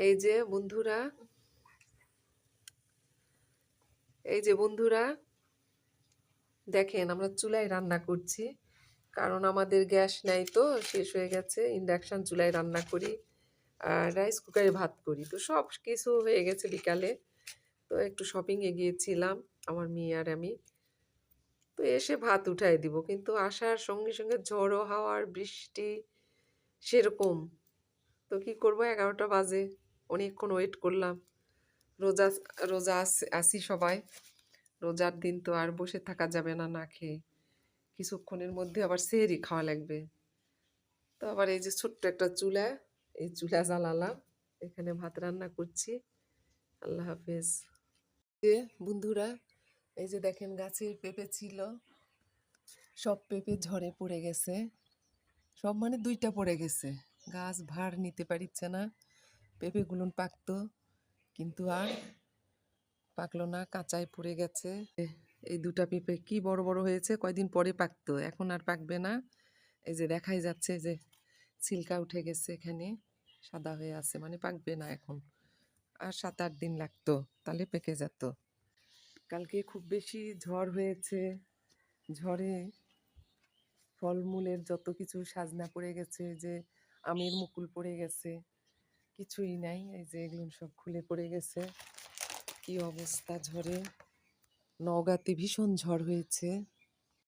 এই যে বন্ধুরা এই যে বন্ধুরা দেখেন আমরা চুলায় রান্না করছি, কারণ আমাদের গ্যাস নাই, তো শেষ হয়ে গেছে। ইন্ডাকশন চুলায় রান্না করি আর রাইস কুকারে ভাত করি, তো সব কিছু হয়ে গেছে বিকালে। তো একটু শপিংয়ে গিয়েছিলাম আমার মেয়ে আর আমি। তো এসে ভাত উঠাই দিব, কিন্তু আসার সঙ্গে সঙ্গে ঝড়ো হাওয়ার বৃষ্টি সেরকম। তো কি করব, 11টা বাজে, অনেকক্ষণ ওয়েট করলাম। রোজা রোজা আসি সবাই, রোজার দিন তো আর বসে থাকা যাবে না না খেয়ে, কিছুক্ষণের মধ্যে আবার সেহরি খাওয়া লাগবে। তো আবার এই যে ছোট্ট একটা চুলা, এই চুলা জ্বালালাম, এখানে ভাত রান্না করছি। আল্লাহ হাফেজ। যে বন্ধুরা এই যে দেখেন গাছের পেঁপে ছিল, সব পেঁপে ঝড়ে পড়ে গেছে। সব মানে 2টা পড়ে গেছে, গাছ ভার নিতে পারিচ্ছে না। পেঁপেগুলো পাকতো, কিন্তু আর পাকলো না, কাঁচায় পড়ে গেছে। এই 2টা পেঁপে কি বড় বড় হয়েছে, কয়দিন পরে পাকতো, এখন আর পাকবে না। এই যে দেখাই যাচ্ছে যে ছিলকা উঠে গেছে, এখানে সাদা হয়ে আছে, মানে পাকবে না এখন। আর 7-8 দিন লাগতো, তাহলে পেকে যেত। কালকে খুব বেশি ঝড় হয়েছে, ঝড়ে ফলমূলের যত কিছু সাজনা পড়ে গেছে, যে আমের মুকুল পড়ে গেছে, কিছুই নাই। এই যে এগুলো সব খুলে পড়ে গেছে, কি অবস্থা ঝড়ে। নওগাঁতে ভীষণ ঝড় হয়েছে।